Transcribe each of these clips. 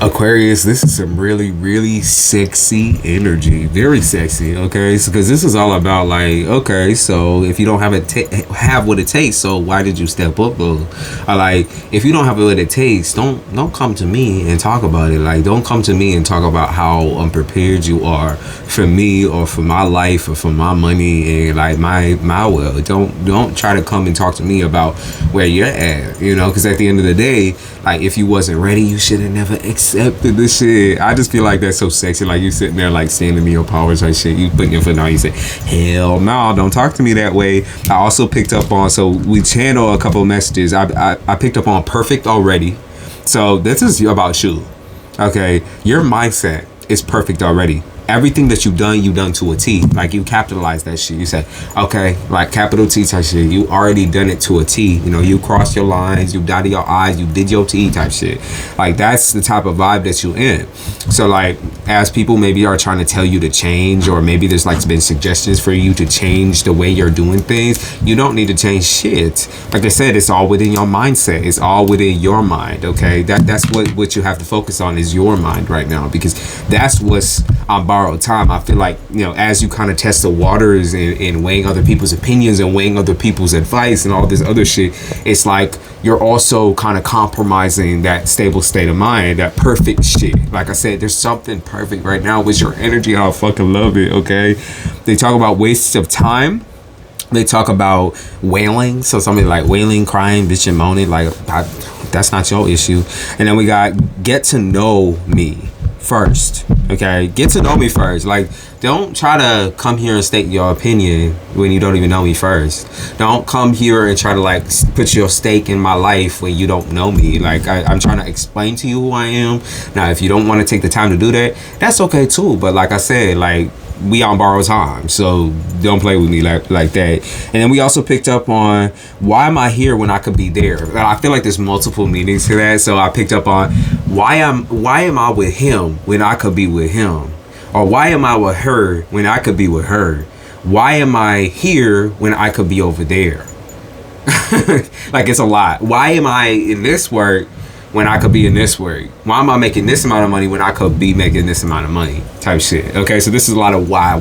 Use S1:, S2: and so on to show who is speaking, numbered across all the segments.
S1: Aquarius, this is some really, really sexy energy. Very sexy, okay? Because this is all about like, okay, so if you don't have what it takes, so why did you step up? Or like, if you don't have what it takes, don't come to me and talk about it. Like, don't come to me and talk about how unprepared you are for me or for my life or for my money and like my will. Don't try to come and talk to me about where you're at, you know? Because at the end of the day, like if you wasn't ready, you should have never accepted this shit. I just feel like that's so sexy. Like you sitting there like standing in your powers like shit. You putting your foot down. You say, hell no, don't talk to me that way. I also picked up on, so we channel a couple of messages. I picked up on perfect already. So this is about you. Okay, your mindset is perfect already. Everything that you've done to a T. Like you capitalize that shit. You say, okay, like capital T type shit. You already done it to a T. You know, you crossed your lines, you dotted your I's, you did your T type shit. Like that's the type of vibe that you in. So like as people maybe are trying to tell you to change, or maybe there's like been suggestions for you to change the way you're doing things, you don't need to change shit. Like I said, it's all within your mindset. It's all within your mind, okay? That's what you have to focus on is your mind right now, because that's what's on borrowed time. I feel like, you know, as you kind of test the waters and weighing other people's opinions and weighing other people's advice and all this other shit, it's like you're also kind of compromising that stable state of mind, that perfect shit. Like I said, there's something perfect right now with your energy. I fucking love it, okay? They talk about wastes of time. They talk about wailing. So somebody like wailing, crying, bitching, moaning. Like, that's not your issue. And then we got get to know me first. Okay, get to know me first. Like, don't try to come here and state your opinion when you don't even know me first. Don't come here and try to like put your stake in my life when you don't know me. Like I'm trying to explain to you who I am. Now if you don't want to take the time to do that, that's okay too. But like I said, like we on borrowed time, so don't play with me like that. And then we also picked up on why am I here when I could be there. I feel like there's multiple meanings to that, so I picked up on why am I with him when I could be with him, or why am I with her when I could be with her? Why am I here when I could be over there? Like it's a lot. Why am I in this work when I could be in this work? Why am I making this amount of money when I could be making this amount of money type shit? Okay, so this is a lot of why.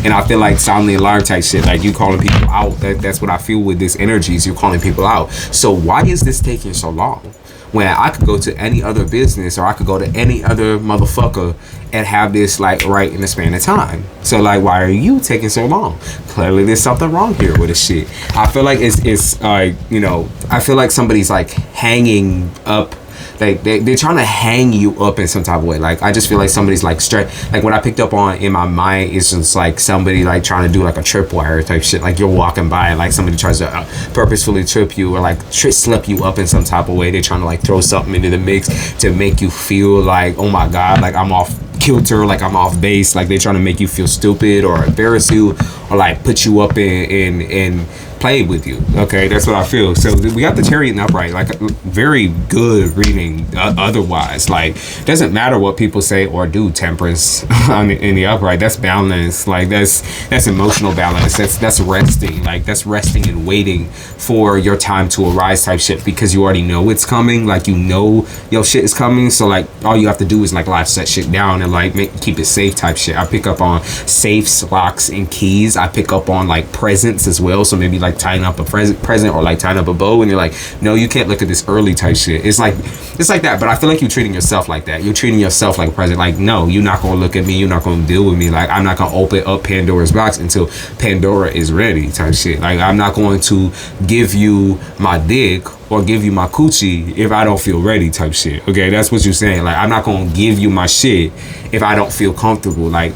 S1: And I feel like sound the alarm type shit. Like you calling people out. That's what I feel with this energy is you're calling people out. So why is this taking so long? When I could go to any other business or I could go to any other motherfucker and have this like right in the span of time. So like, why are you taking so long? Clearly there's something wrong here with this shit. I feel like it's like, you know, I feel like somebody's like hanging up. Like they're trying to hang you up in some type of way. Like I just feel like somebody's like straight. Like what I picked up on in my mind is just like somebody like trying to do like a tripwire type shit. Like you're walking by and like somebody tries to purposefully trip you or like slip you up in some type of way. They're trying to like throw something into the mix to make you feel like, oh my god, like I'm off kilter, like I'm off base. Like they're trying to make you feel stupid or embarrass you or like put you up in play with you. Okay, that's what I feel. So we got the Chariot and Upright, like very good reading. Otherwise, like doesn't matter what people say or do. Temperance in the Upright, that's balance. Like that's emotional balance. That's resting. Like that's resting and waiting for your time to arise type shit, because you already know it's coming. Like you know your shit is coming. So like all you have to do is like live set shit down and like keep it safe type shit. I pick up on safes, locks, and keys. I pick up on like presents as well. So maybe like tying up a present or like tying up a bow and you're like, no, you can't look at this early type shit. It's like that. But I feel like you're treating yourself like that. You're treating yourself like a present. Like, no, you're not gonna look at me, you're not gonna deal with me. Like I'm not gonna open up Pandora's box until Pandora is ready type shit. Like I'm not going to give you my dick or give you my coochie if I don't feel ready type shit. Okay, that's what you're saying. Like I'm not gonna give you my shit if I don't feel comfortable. Like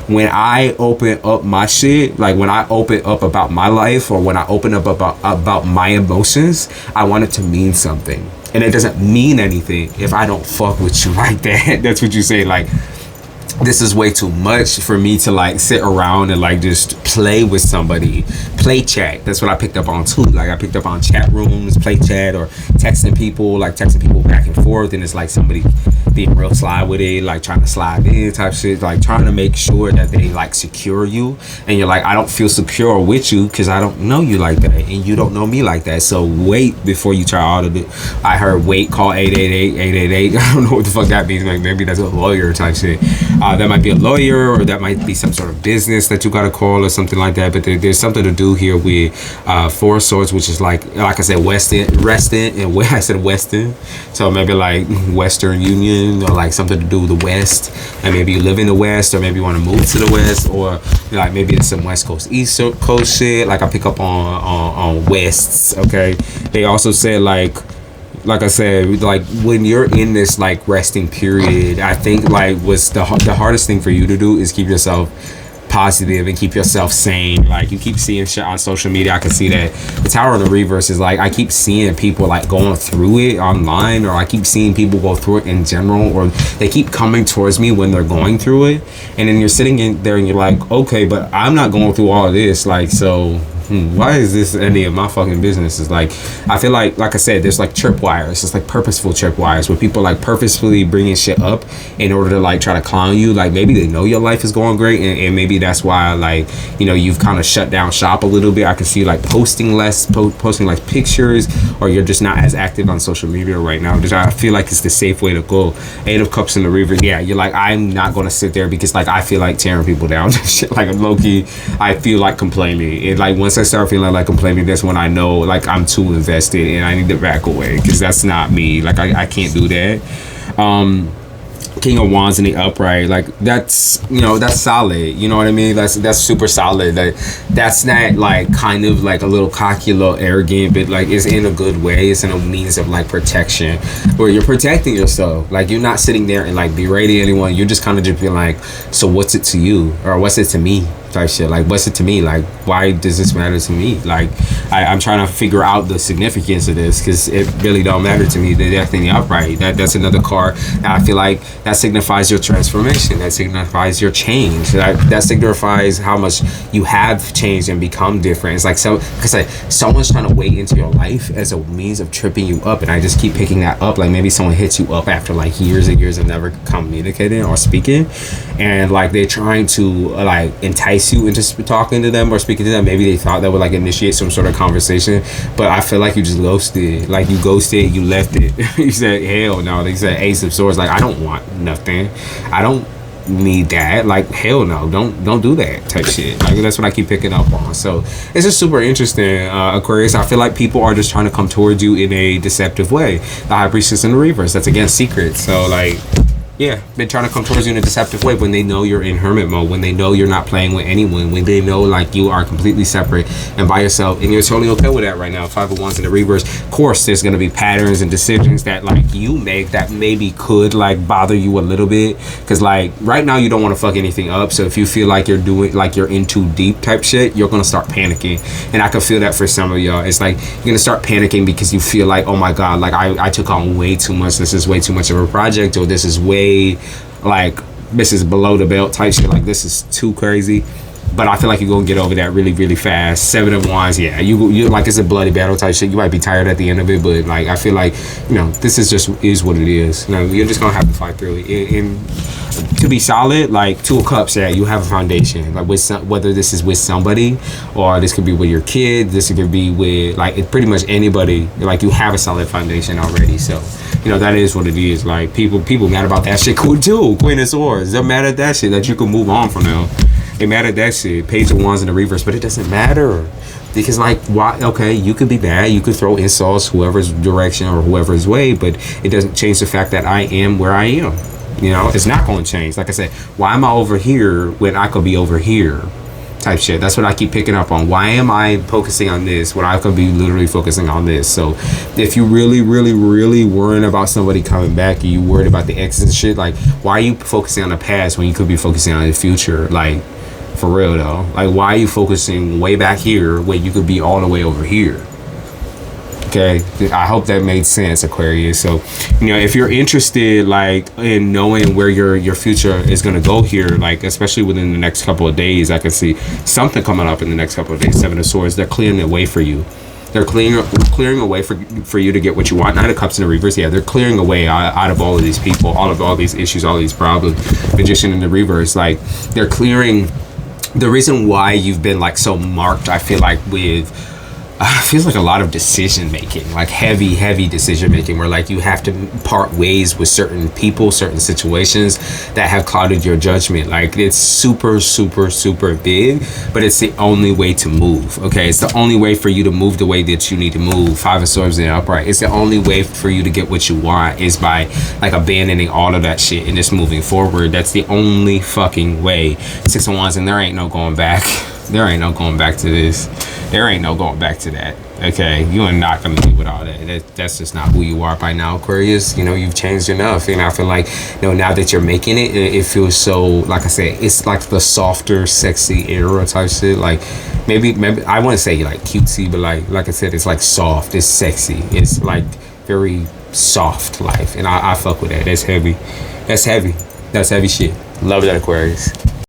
S1: when I open up my shit, like when I open up about my life or when I open up about my emotions, I want it to mean something. And it doesn't mean anything if I don't fuck with you like that. That's what you say. Like this is way too much for me to like sit around and like just play with somebody, play chat. That's what I picked up on too. Like I picked up on chat rooms, play chat, or texting people, like texting people back and forth, and it's like somebody being real sly with it, like trying to slide in type shit, like trying to make sure that they like secure you, and you're like, I don't feel secure with you because I don't know you like that, and you don't know me like that. So wait before you try all of it. I heard wait, call 888-888. I don't know what the fuck that means. Like maybe that's a lawyer type shit. That might be a lawyer, or that might be some sort of business that you gotta call or something like that. But there's something to do here with Four Swords, which is like I said, Reston, and I said Weston, so maybe like Western Union, or like something to do with the West, and maybe you live in the West, or maybe you want to move to the West, or like maybe it's some West Coast, East Coast shit. Like I pick up on Wests. Okay, they also said like I said, like when you're in this like resting period, I think like what's the hardest thing for you to do is keep yourself positive and keep yourself sane. Like you keep seeing shit on social media. I can see that the Tower of the Reverse is like, I keep seeing people like going through it online, or I keep seeing people go through it in general, or they keep coming towards me when they're going through it, and then you're sitting in there and you're like, okay, but I'm not going through all of this, like, so why is this any of my fucking business? Is like, I feel like I said, there's like tripwires. It's like purposeful tripwires where people like purposefully bringing shit up in order to like try to clown you. Like maybe they know your life is going great, and maybe that's why like, you know, you've kind of shut down shop a little bit. I can see you like posting less, posting like pictures, or you're just not as active on social media right now, which I feel like is the safe way to go. Eight of Cups in the Reverse. Yeah, you're like, I'm not gonna sit there because like I feel like tearing people down. Shit, like low key, I feel like complaining. It like once I start feeling like complaining, that's when I know like I'm too invested and I need to back away, because that's not me. Like I can't do that. King of Wands in the upright, like that's, you know, that's solid, you know what I mean? That's super solid. That's not like kind of like a little cocky, a little arrogant, but like it's in a good way. It's in a means of like protection, where you're protecting yourself. Like you're not sitting there and like berating anyone. You're just kind of just being like, so what's it to you, or what's it to me type shit. Like what's it to me? Like why does this matter to me? Like I'm trying to figure out the significance of this, because it really don't matter to me. The death in the upright, that's another card that I feel like that signifies your transformation, that signifies your change, that signifies how much you have changed and become different. It's like, so because like someone's trying to wade into your life as a means of tripping you up, and I just keep picking that up. Like maybe someone hits you up after like years and years of never communicating or speaking, and like they're trying to like entice you into talking to them or speaking to them. Maybe they thought that would like initiate some sort of conversation, but I feel like you just ghosted. Like you ghosted, you left it. You said hell no. They said Ace of Swords. Like I don't want nothing. I don't need that. Like hell no. Don't do that type shit. Like that's what I keep picking up on. So it's just super interesting, Aquarius. I feel like people are just trying to come towards you in a deceptive way. The High Priestess in the Reverse. That's against secrets. So like, yeah, they're trying to come towards you in a deceptive way when they know you're in hermit mode, when they know you're not playing with anyone, when they know like you are completely separate and by yourself, and you're totally okay with that right now. Five of Wands in the Reverse. Of course, there's gonna be patterns and decisions that like you make that maybe could like bother you a little bit, because like right now you don't want to fuck anything up. So if you feel like you're doing like you're in too deep type shit, you're gonna start panicking, and I can feel that for some of y'all. It's like you're gonna start panicking because you feel like, oh my god, like I took on way too much. This is way too much of a project, or this is way like this is below the belt type shit. Like this is too crazy. But I feel like you're gonna get over that really, really fast. Seven of Wands, yeah, you like it's a bloody battle type shit. You might be tired at the end of it, but like I feel like, you know, this is just is what it is. You know, you're just gonna have to fight through it. And to be solid, like Two of Cups, yeah, you have a foundation. Like with whether this is with somebody, or this could be with your kid, this could be with like pretty much anybody. Like you have a solid foundation already. So you know that is what it is. Like people mad about that shit. Cool too. Queen of Swords, they're mad at that shit. That you can move on from now. They mad at that shit. Page of Wands in the Reverse, but it doesn't matter, because like why? Okay, you could be bad, you could throw insults whoever's direction or whoever's way, but it doesn't change the fact that I am where I am. You know, it's not going to change. Like I said, why am I over here when I could be over here? Type shit. That's what I keep picking up on. Why am I focusing on this when I could be literally focusing on this? So if you really worrying about somebody coming back, and you worried about the exes and shit, like why are you focusing on the past when you could be focusing on the future? Like for real though, like why are you focusing way back here when you could be all the way over here? Okay, I hope that made sense, Aquarius. So, if you're interested, like, in knowing where your future is gonna go here, like, especially within the next couple of days, I can see something coming up in the next couple of days. Seven of Swords, they're clearing the way for you. They're clearing a way for you to get what you want. Knight of Cups in the reverse. Yeah, they're clearing a way out of all of these people, all these issues, all these problems. Magician in the reverse, like, they're clearing. The reason why you've been, like, so marked, I feel like, with feels like a lot of decision making, like heavy decision making, where, like, you have to part ways with certain people, certain situations that have clouded your judgment. Like, it's super big, but it's the only way to move. Okay, it's the only way for you to move the way that you need to move. Five of Swords in the upright. It's the only way for you to get what you want is by, like, abandoning all of that shit and just moving forward. That's the only fucking way. Six of Wands, and there ain't no going back. There ain't no going back to this. There ain't no going back to that. Okay, you are not gonna deal with all that. That's just not who you are by now, Aquarius. You've changed enough. I feel like, now that you're making it, it feels so, like I said, it's like the softer, sexy era type shit. Like, maybe I wouldn't say like cutesy, but like I said, it's like soft. It's sexy. It's like very soft life, and I fuck with that. That's heavy. That's heavy. That's heavy shit. Love that, Aquarius.